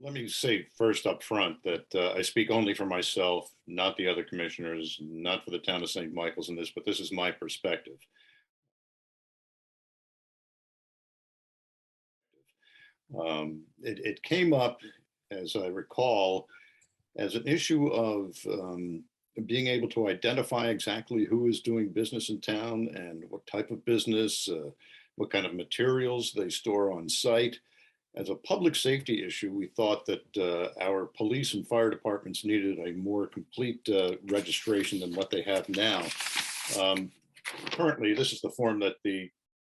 Let me say first up front that I speak only for myself, not the other commissioners, not for the town of St. Michael's in this, but this is my perspective. It came up, as I recall, as an issue of being able to identify exactly who is doing business in town and what type of business, what kind of materials they store on site. As a public safety issue, we thought that our police and fire departments needed a more complete registration than what they have now. Um, Currently, this is the form that the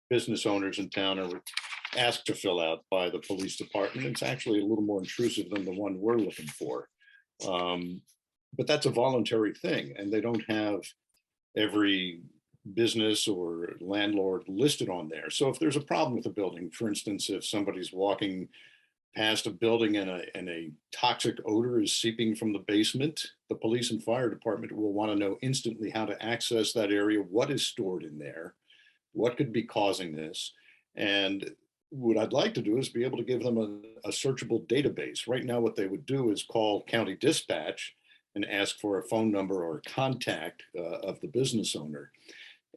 business owners in town are asked to fill out by the police department. It's actually a little more intrusive than the one we're looking for. Um, but that's a voluntary thing, and they don't have every business or landlord listed on there. So if there's a problem with a building, for instance, if somebody's walking past a building and a toxic odor is seeping from the basement, the police and fire department will want to know instantly how to access that area, what is stored in there, what could be causing this. And what I'd like to do is be able to give them a searchable database. Right now, what they would do is call county dispatch and ask for a phone number or contact of the business owner.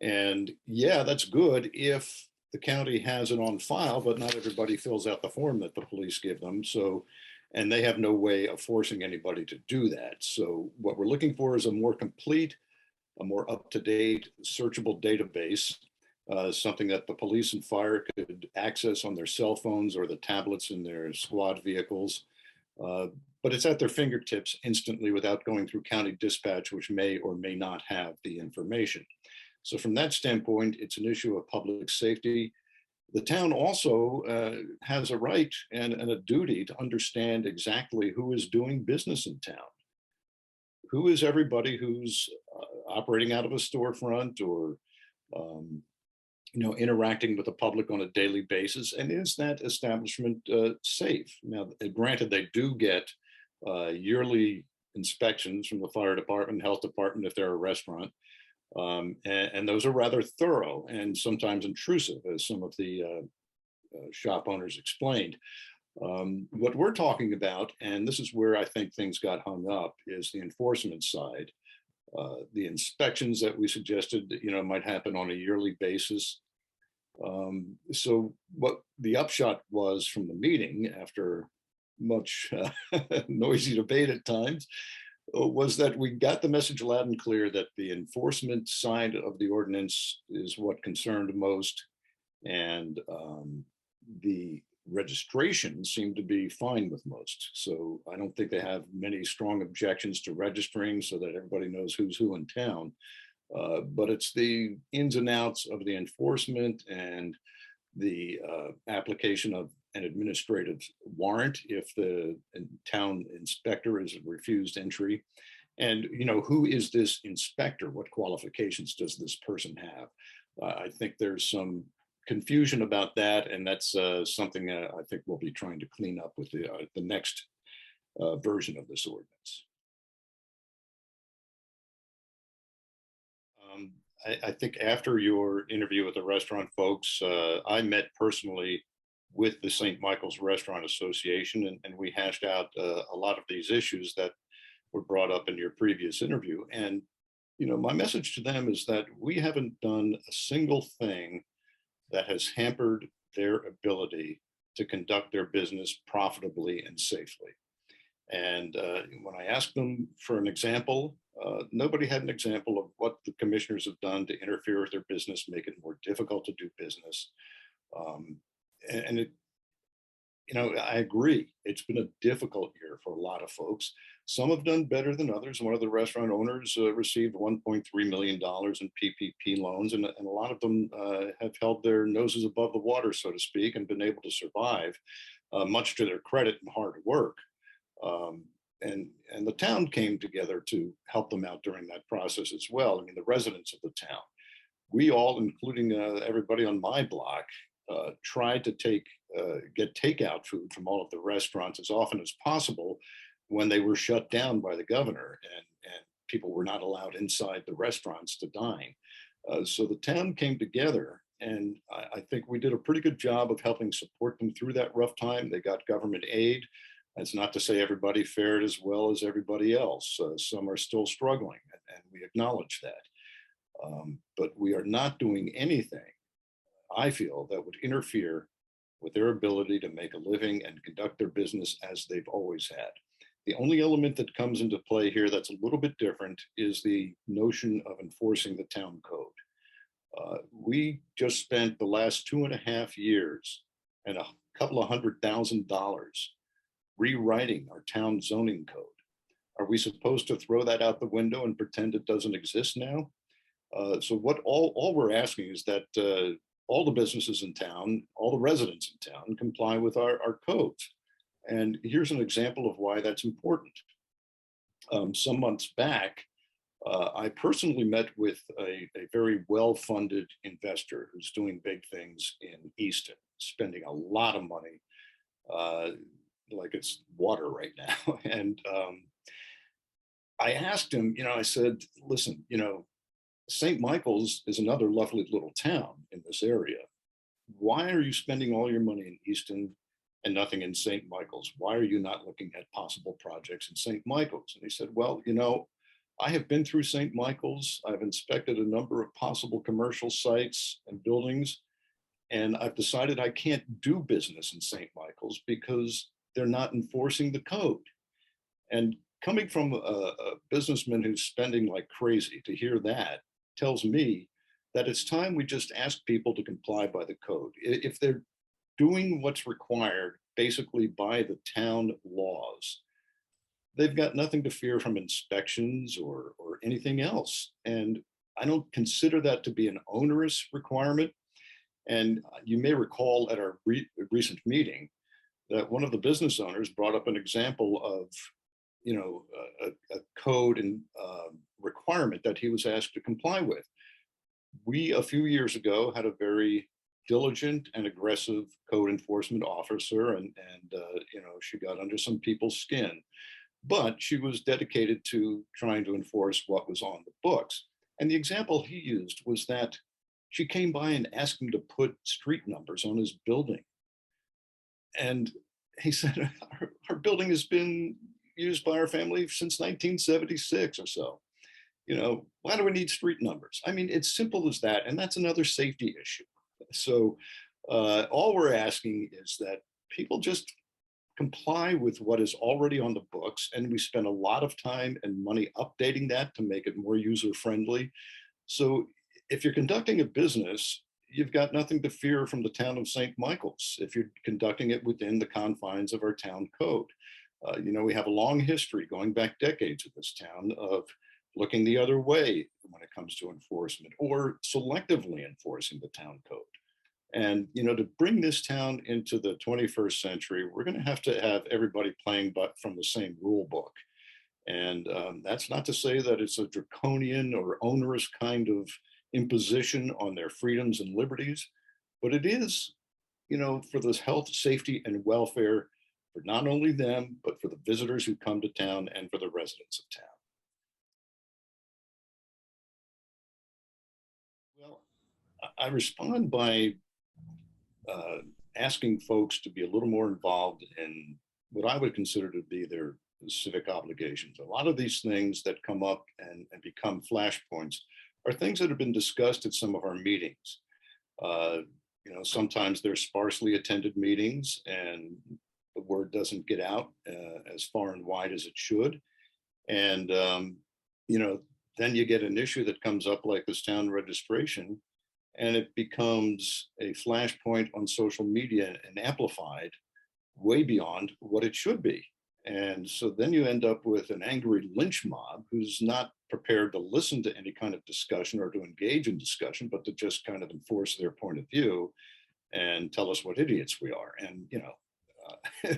And yeah, that's good if the county has it on file, but not everybody fills out the form that the police give them. So, and they have no way of forcing anybody to do that. So, what we're looking for is a more complete, a more up to date, searchable database, something that the police and fire could access on their cell phones or the tablets in their squad vehicles. Uh, but it's at their fingertips instantly without going through county dispatch, which may or may not have the information. So, from that standpoint, it's an issue of public safety. The town also has a right and a duty to understand exactly who is doing business in town. Who is everybody who's operating out of a storefront or um, interacting with the public on a daily basis, and is that establishment safe? Now, granted, they do get yearly inspections from the fire department, health department if they're a restaurant, and those are rather thorough and sometimes intrusive, as some of the shop owners explained. What we're talking about, and this is where I think things got hung up, is the enforcement side. The inspections that we suggested, might happen on a yearly basis. So what the upshot was from the meeting, after much noisy debate at times, was that we got the message loud and clear that the enforcement side of the ordinance is what concerned most, and the registration seemed to be fine with most. So I don't think they have many strong objections to registering so that everybody knows who's who in town. But it's the ins and outs of the enforcement and the application of an administrative warrant if the town inspector is refused entry. And, who is this inspector? What qualifications does this person have? I think there's some confusion about that, and that's something I think we'll be trying to clean up with the next version of this ordinance. Um, I think after your interview with the restaurant folks, I met personally with the St. Michael's Restaurant Association, and we hashed out a lot of these issues that were brought up in your previous interview. And, my message to them is that we haven't done a single thing that has hampered their ability to conduct their business profitably and safely. And when I asked them for an example, nobody had an example of what the commissioners have done to interfere with their business, make it more difficult to do business. Um, and it, I agree. It's been a difficult year for a lot of folks. Some have done better than others. One of the restaurant owners received $1.3 million in PPP loans, and a lot of them have held their noses above the water, so to speak, and been able to survive, much to their credit and hard work. Um, and the town came together to help them out during that process as well. I mean, the residents of the town, we all, including everybody on my block, tried to get takeout food from all of the restaurants as often as possible when they were shut down by the governor, and people were not allowed inside the restaurants to dine. So the town came together, and I think we did a pretty good job of helping support them through that rough time. They got government aid. That's not to say everybody fared as well as everybody else. Some are still struggling, and we acknowledge that. But we are not doing anything, I feel, that would interfere with their ability to make a living and conduct their business as they've always had. The only element that comes into play here that's a little bit different is the notion of enforcing the town code. We just spent the last 2.5 years and a couple of $100,000 rewriting our town zoning code. Are we supposed to throw that out the window and pretend it doesn't exist now? So what all we're asking is that all the businesses in town, all the residents in town comply with our codes. And here's an example of why that's important. Some months back, I personally met with a very well-funded investor who's doing big things in Easton, spending a lot of money, uh, like it's water right now. And I asked him, I said, listen, St. Michael's is another lovely little town in this area. Why are you spending all your money in Easton and nothing in St. Michael's? Why are you not looking at possible projects in St. Michael's? And he said, well, I have been through St. Michael's. I've inspected a number of possible commercial sites and buildings, and I've decided I can't do business in St. Michael's because they're not enforcing the code. And coming from a businessman who's spending like crazy, to hear that tells me that it's time we just ask people to comply by the code. If they're doing what's required basically by the town laws, they've got nothing to fear from inspections or anything else. And I don't consider that to be an onerous requirement. And you may recall at our recent meeting that one of the business owners brought up an example of, a code and requirement that he was asked to comply with. We, a few years ago, had a very diligent and aggressive code enforcement officer, and she got under some people's skin, but she was dedicated to trying to enforce what was on the books. And the example he used was that she came by and asked him to put street numbers on his building. And he said, our building has been used by our family since 1976 or so. Why do we need street numbers? I mean, it's simple as that. And that's another safety issue. So all we're asking is that people just comply with what is already on the books. And we spend a lot of time and money updating that to make it more user friendly. So if you're conducting a business, you've got nothing to fear from the town of St. Michael's if you're conducting it within the confines of our town code. We have a long history going back decades of this town of looking the other way when it comes to enforcement or selectively enforcing the town code. And, to bring this town into the 21st century, we're going to have everybody playing but from the same rule book. And that's not to say that it's a draconian or onerous kind of imposition on their freedoms and liberties, but it is, for the health, safety, and welfare for not only them, but for the visitors who come to town and for the residents of town. Well, I respond by asking folks to be a little more involved in what I would consider to be their civic obligations. A lot of these things that come up and become flashpoints are things that have been discussed at some of our meetings. Uh, Sometimes they're sparsely attended meetings and the word doesn't get out as far and wide as it should. And, then you get an issue that comes up like this town registration, and it becomes a flashpoint on social media and amplified way beyond what it should be. And so then you end up with an angry lynch mob who's not prepared to listen to any kind of discussion or to engage in discussion, but to just kind of enforce their point of view and tell us what idiots we are. And,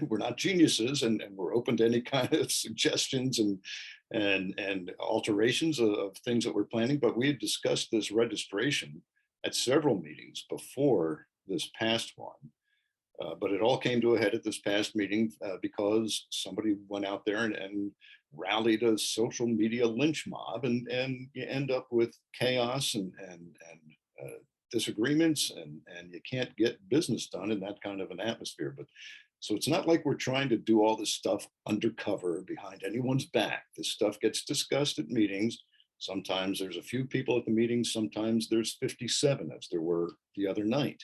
we're not geniuses, and we're open to any kind of suggestions and alterations of things that we're planning. But we had discussed this registration at several meetings before this past one. But it all came to a head at this past meeting because somebody went out there and rallied a social media lynch mob, and you end up with chaos and disagreements, and you can't get business done in that kind of an atmosphere. But So it's not like we're trying to do all this stuff undercover behind anyone's back. This stuff gets discussed at meetings. Sometimes there's a few people at the meetings, sometimes there's 57, as there were the other night.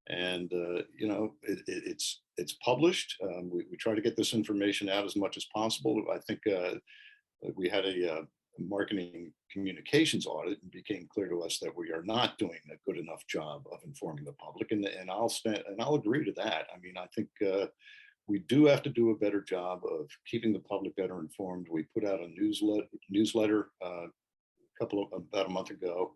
And it's published. We try to get this information out as much as possible. I think we had a marketing communications audit, and became clear to us that we are not doing a good enough job of informing the public, and I'll agree to that. I mean, I think we do have to do a better job of keeping the public better informed. We put out a newsletter about a month ago,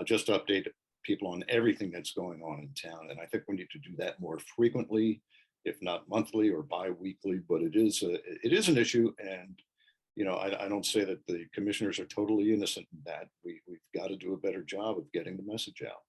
just to update people on everything that's going on in town. And I think we need to do that more frequently, if not monthly or bi-weekly. But it is an issue, and I don't say that the commissioners are totally innocent in that. We've got to do a better job of getting the message out.